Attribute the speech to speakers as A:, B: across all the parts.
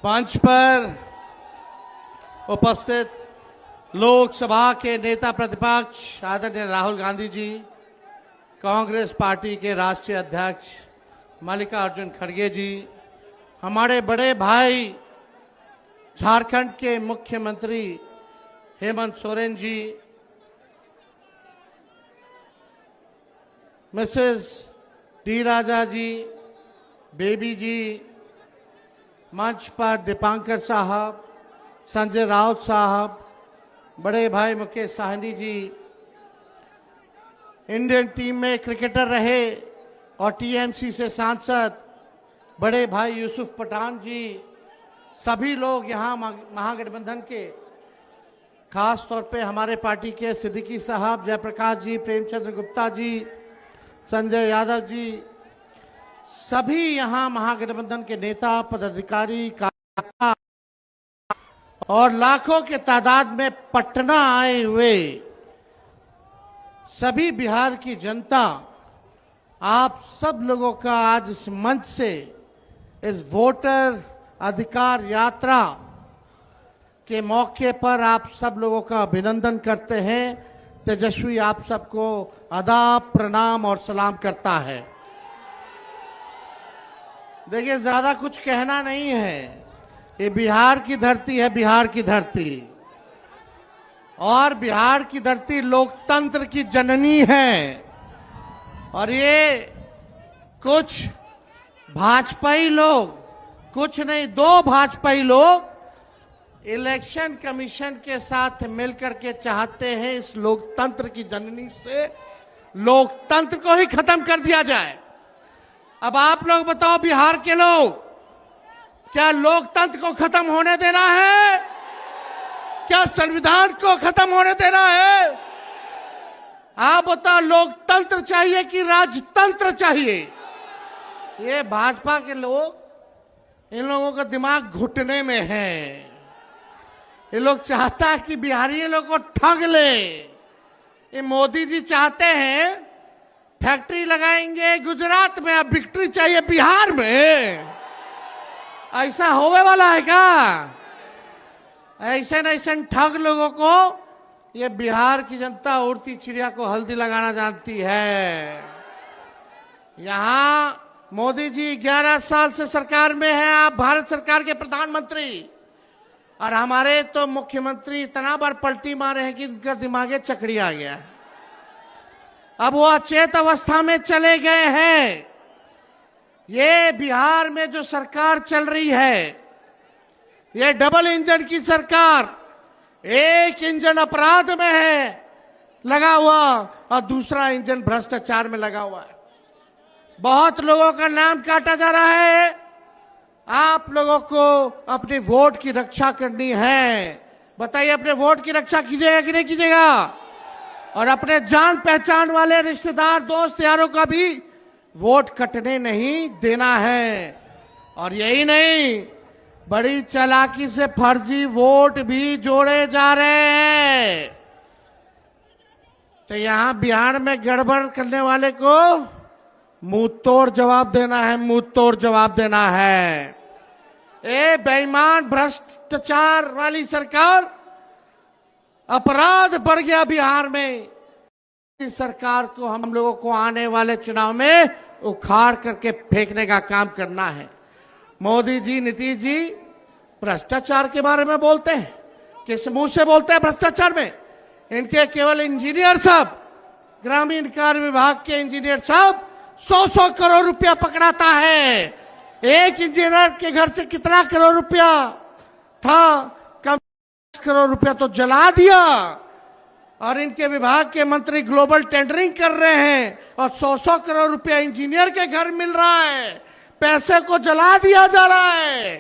A: मंच पर उपस्थित लोकसभा के नेता प्रतिपक्ष आदरणीय राहुल गांधी जी, कांग्रेस पार्टी के राष्ट्रीय अध्यक्ष मल्लिकार्जुन खड़गे जी, हमारे बड़े भाई झारखंड के मुख्यमंत्री हेमंत सोरेन जी, मिसेस डी राजा जी, बेबी जी, मंच पर दीपांकर साहब, संजय राउत साहब, बड़े भाई मुकेश साहनी जी, इंडियन टीम में क्रिकेटर रहे और टीएमसी से सांसद बड़े भाई यूसुफ पठान जी, सभी लोग यहाँ महागठबंधन के, खास तौर पे हमारे पार्टी के सिद्दीकी साहब, जयप्रकाश जी, प्रेमचंद्र गुप्ता जी, संजय यादव जी, सभी यहाँ महागठबंधन के नेता, पदाधिकारी, कार्यकर्ता और लाखों के तादाद में पटना आए हुए सभी बिहार की जनता, आप सब लोगों का आज इस मंच से इस वोटर अधिकार यात्रा के मौके पर आप सब लोगों का अभिनंदन करते हैं। तेजस्वी आप सबको आदाब, प्रणाम और सलाम करता है। देखिए, ज्यादा कुछ कहना नहीं है, ये बिहार की धरती है, बिहार की धरती, और बिहार की धरती लोकतंत्र की जननी है। और ये कुछ भाजपाई लोग, कुछ नहीं, दो भाजपाई लोग इलेक्शन कमीशन के साथ मिलकर के चाहते हैं इस लोकतंत्र की जननी से लोकतंत्र को ही खत्म कर दिया जाए। अब आप लोग बताओ, बिहार के लोग, क्या लोकतंत्र को खत्म होने देना है? क्या संविधान को खत्म होने देना है? आप बताओ, लोकतंत्र चाहिए कि राजतंत्र चाहिए? ये भाजपा के लोग, इन लोगों का दिमाग घुटने में है। ये लोग चाहता है कि बिहारी लोग को ठग ले। ये मोदी जी चाहते हैं फैक्ट्री लगाएंगे गुजरात में, अब विक्ट्री चाहिए बिहार में। ऐसा होने वाला है क्या? ऐसे न ऐसे ठग लोगों को ये बिहार की जनता उड़ती चिड़िया को हल्दी लगाना जानती है। यहां मोदी जी 11 साल से सरकार में हैं, आप भारत सरकार के प्रधानमंत्री, और हमारे तो मुख्यमंत्री इतना बार पलटी मारे हैं कि उनका दिमागे चकड़ी आ गया है। अब वो अचेत अवस्था में चले गए हैं। ये बिहार में जो सरकार चल रही है, ये डबल इंजन की सरकार, एक इंजन अपराध में है लगा हुआ और दूसरा इंजन भ्रष्टाचार में लगा हुआ है। बहुत लोगों का नाम काटा जा रहा है। आप लोगों को अपने वोट की रक्षा करनी है। बताइए, अपने वोट की रक्षा कीजिएगा कि नहीं कीजिएगा? और अपने जान पहचान वाले रिश्तेदार, दोस्त, यारों का भी वोट कटने नहीं देना है। और यही नहीं, बड़ी चालाकी से फर्जी वोट भी जोड़े जा रहे हैं। तो यहां बिहार में गड़बड़ करने वाले को मुंह तोड़ जवाब देना है, मुंह तोड़ जवाब देना है। ए बेईमान भ्रष्टाचार वाली सरकार, अपराध बढ़ गया बिहार में। इस सरकार को हम लोगों को आने वाले चुनाव में उखाड़ करके फेंकने का काम करना है। मोदी जी, नीतीश जी भ्रष्टाचार के बारे में बोलते हैं, किस मुंह से बोलते हैं भ्रष्टाचार में? इनके केवल इंजीनियर साहब, ग्रामीण कार्य विभाग के इंजीनियर साहब 100-100 करोड़ रुपया पकड़ाता है। एक इंजीनियर के घर से कितना करोड़ रुपया था? कम करोड़ रुपया तो जला दिया। और इनके विभाग के मंत्री ग्लोबल टेंडरिंग कर रहे हैं और 100-100 करोड़ रुपया इंजीनियर के घर मिल रहा है। पैसे को जला दिया जा रहा है।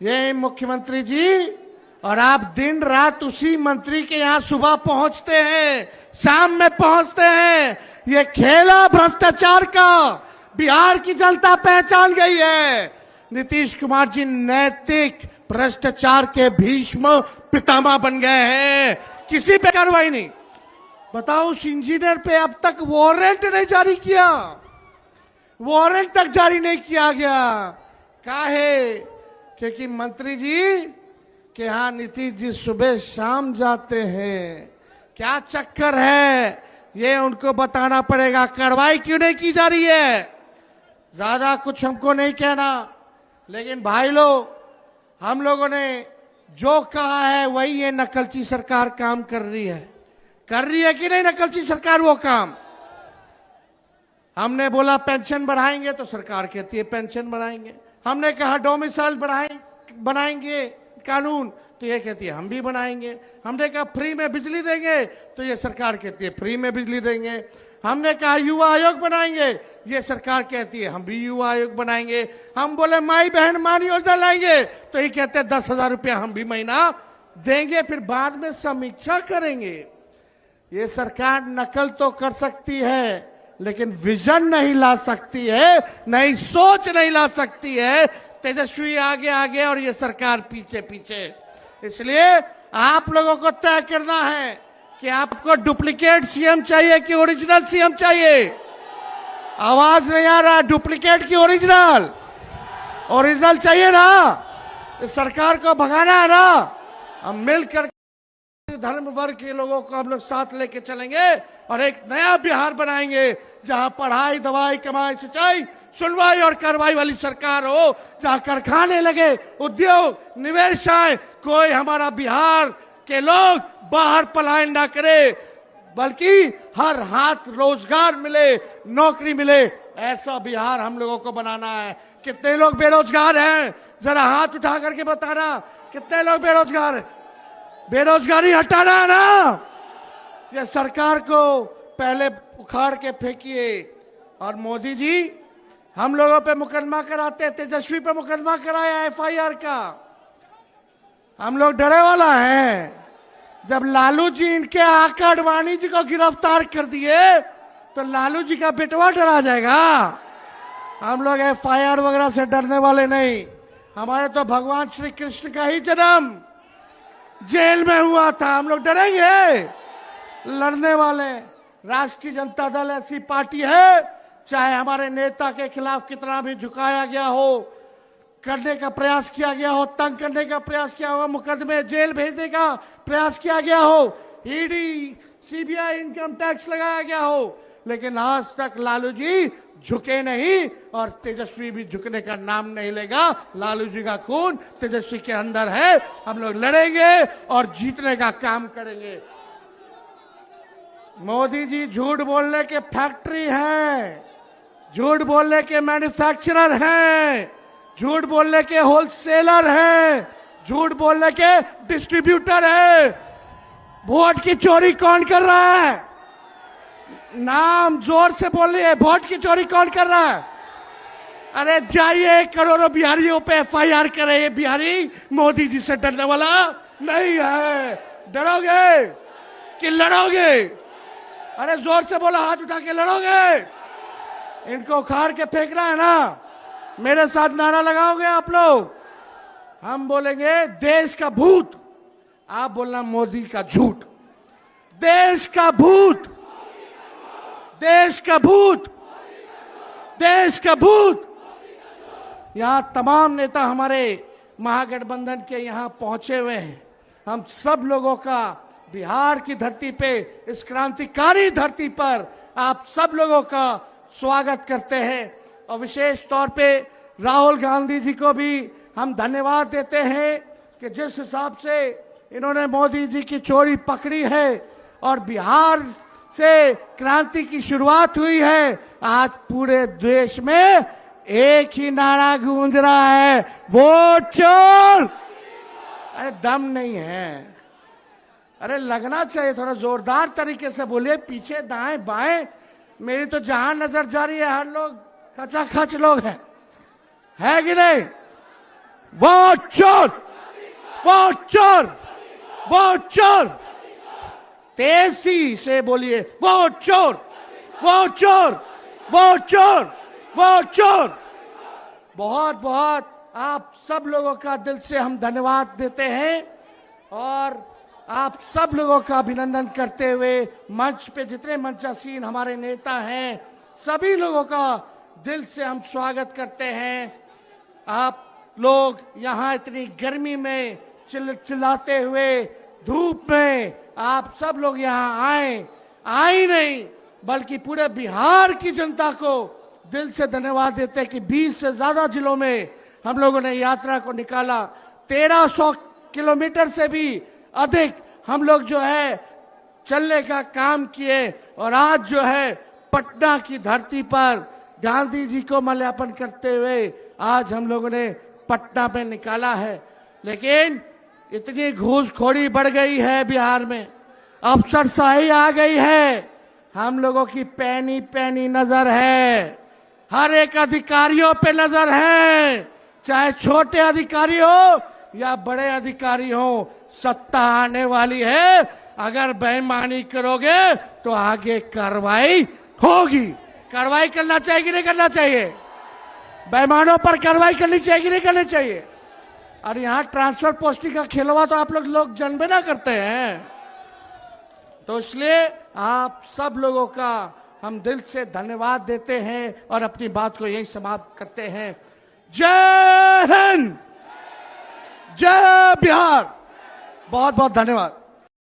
A: ये मुख्यमंत्री जी, और आप दिन रात उसी मंत्री के यहाँ सुबह पहुंचते हैं, शाम में पहुंचते हैं। ये खेला भ्रष्टाचार का बिहार की जनता पहचान गई है। नीतीश कुमार जी नैतिक भ्रष्टाचार के भीष्म पितामह बन गए हैं। किसी पे कार्रवाई नहीं। बताओ, उस इंजीनियर पे अब तक वारंट नहीं जारी किया, वारंट तक जारी नहीं किया गया। काहे क्योंकि मंत्री जी के यहाँ नीतीश जी सुबह शाम जाते हैं। क्या चक्कर है ये उनको बताना पड़ेगा। कार्रवाई क्यों नहीं की जा रही है? ज्यादा कुछ हमको नहीं कहना, लेकिन भाई लोग, हम लोगों ने जो कहा है वही ये नकलची सरकार काम कर रही है कि नहीं नकलची सरकार वो काम? हमने बोला पेंशन बढ़ाएंगे तो सरकार कहती है पेंशन बढ़ाएंगे। हमने कहा डोमिसाइल बनाएंगे कानून तो ये कहती है हम भी बनाएंगे। हमने कहा फ्री में बिजली देंगे तो ये सरकार कहती है फ्री में बिजली देंगे। हमने कहा युवा आयोग बनाएंगे, ये सरकार कहती है हम भी युवा आयोग बनाएंगे। हम बोले माई बहन मान योजना लाएंगे तो ये कहते हैं 10,000 रुपया हम भी महीना देंगे, फिर बाद में समीक्षा करेंगे। ये सरकार नकल तो कर सकती है लेकिन विजन नहीं ला सकती है, नई सोच नहीं ला सकती है। तेजस्वी आगे आगे और ये सरकार पीछे पीछे। इसलिए आप लोगों को तय करना है कि आपको डुप्लीकेट सीएम चाहिए कि ओरिजिनल सीएम चाहिए। आवाज नहीं आ रहा, डुप्लीकेट की ओरिजिनल? ओरिजिनल चाहिए ना। इस सरकार को भगाना है ना। हम मिलकर धर्म वर्ग के लोगों को हम लोग साथ लेके चलेंगे और एक नया बिहार बनाएंगे जहां पढ़ाई, दवाई, कमाई, सिंचाई, सुनवाई और कार्रवाई वाली सरकार हो, जहां कारखाने लगे, उद्योग, निवेश आए, कोई हमारा बिहार के लोग बाहर पलायन ना करे, बल्कि हर हाथ रोजगार मिले, नौकरी मिले। ऐसा बिहार हम लोगों को बनाना है। कितने लोग बेरोजगार हैं? जरा हाथ उठा करके बताना कितने लोग बेरोजगार हैं? बेरोजगारी हटाना है ना। ये सरकार को पहले उखाड़ के फेंकिए। और मोदी जी हम लोगों पे मुकदमा कराते, तेजस्वी पे मुकदमा कराया एफआईआर का। हम लोग डरे वाला हैं। जब लालू जी इनके आका अडवाणी जी को गिरफ्तार कर दिए तो लालू जी का बेटवा डरा जाएगा। हम लोग एफआईआर वगैरह से डरने वाले नहीं। हमारे तो भगवान श्री कृष्ण का ही जन्म जेल में हुआ था। हम लोग डरेंगे? लड़ने वाले। राष्ट्रीय जनता दल ऐसी पार्टी है, चाहे हमारे नेता के खिलाफ कितना भी झुकाया गया हो, करने का प्रयास किया गया हो, तंग करने का प्रयास किया हो, मुकदमे जेल भेजने का प्रयास किया गया हो, ईडी, सीबीआई, इनकम टैक्स लगाया गया हो, लेकिन आज तक लालू जी झुके नहीं और तेजस्वी भी झुकने का नाम नहीं लेगा। लालू जी का खून तेजस्वी के अंदर है। हम लोग लड़ेंगे और जीतने का काम करेंगे। मोदी जी झूठ बोलने के फैक्ट्री हैं, झूठ बोलने के मैन्युफैक्चरर हैं, झूठ बोलने के होलसेलर हैं, झूठ बोलने के डिस्ट्रीब्यूटर हैं। वोट की चोरी कौन कर रहा है? नाम जोर से बोलिए। वोट की चोरी कौन कर रहा है? अरे जाइए करोड़ों बिहारियों पे एफआईआर करे। ये बिहारी मोदी जी से डरने वाला नहीं है। डरोगे कि लड़ोगे? अरे जोर से बोलो, हाथ उठा के लड़ोगे? इनको उखाड़ के फेंकना है ना। मेरे साथ नारा लगाओगे आप लोग? हम बोलेंगे देश का भूत, आप बोलना मोदी का झूठ। देश का भूत, देश का भूत, देश का भूत। यहां तमाम नेता हमारे महागठबंधन के यहां पहुंचे हुए हैं। हम सब लोगों का बिहार की धरती पे, इस क्रांतिकारी धरती पर आप सब लोगों का स्वागत करते हैं। और विशेष तौर पे राहुल गांधी जी को भी हम धन्यवाद देते हैं कि जिस हिसाब से इन्होंने मोदी जी की चोरी पकड़ी है और बिहार से क्रांति की शुरुआत हुई है। आज पूरे देश में एक ही नारा गूंज रहा है, वोट चोर। अरे दम नहीं है। अरे लगना चाहिए, थोड़ा जोरदार तरीके से बोलिए। पीछे दाएं बाएं मेरी तो जहां नजर जा रही है हर लोग खचाखच लोग हैं, है कि नहीं? वोट चोर, वोट चोर, वोट चोर। तेजी से बोलिए, वोट चोर, वोट चोर, वोट चोर, वोट चोर। बहुत बहुत आप सब लोगों का दिल से हम धन्यवाद देते हैं और आप सब लोगों का अभिनंदन करते हुए मंच पे जितने मंचासीन हमारे नेता हैं सभी लोगों का दिल से हम स्वागत करते हैं। आप लोग यहाँ इतनी गर्मी में चिल्लाते हुए धूप में आप सब लोग यहाँ आए नहीं, बल्कि पूरे बिहार की जनता को दिल से धन्यवाद देते हैं कि 20 से ज्यादा जिलों में हम लोगों ने यात्रा को निकाला। 1300 किलोमीटर से भी अधिक हम लोग जो है चलने का काम किए और आज जो है पटना की धरती पर गांधी जी को माल्यार्पण करते हुए आज हम लोगों ने पटना में निकाला है। लेकिन इतनी घूसखोरी बढ़ गई है बिहार में, अफसरशाही आ गई है, हम लोगों की पैनी पैनी नजर है, हर एक अधिकारियों पे नजर है, चाहे छोटे अधिकारी हो या बड़े अधिकारी हो। सत्ता आने वाली है, अगर बेईमानी करोगे तो आगे कार्रवाई होगी। कार्रवाई करना चाहिए कि नहीं करना चाहिए? बेईमानों पर कार्रवाई करनी चाहिए कि नहीं करनी चाहिए? और यहाँ ट्रांसफर पोस्टिंग का खेलवा तो आप लोग जानबे ना करते हैं। तो इसलिए आप सब लोगों का हम दिल से धन्यवाद देते हैं और अपनी बात को यही समाप्त करते हैं। जय हिंद, जय बिहार। बहुत बहुत धन्यवाद।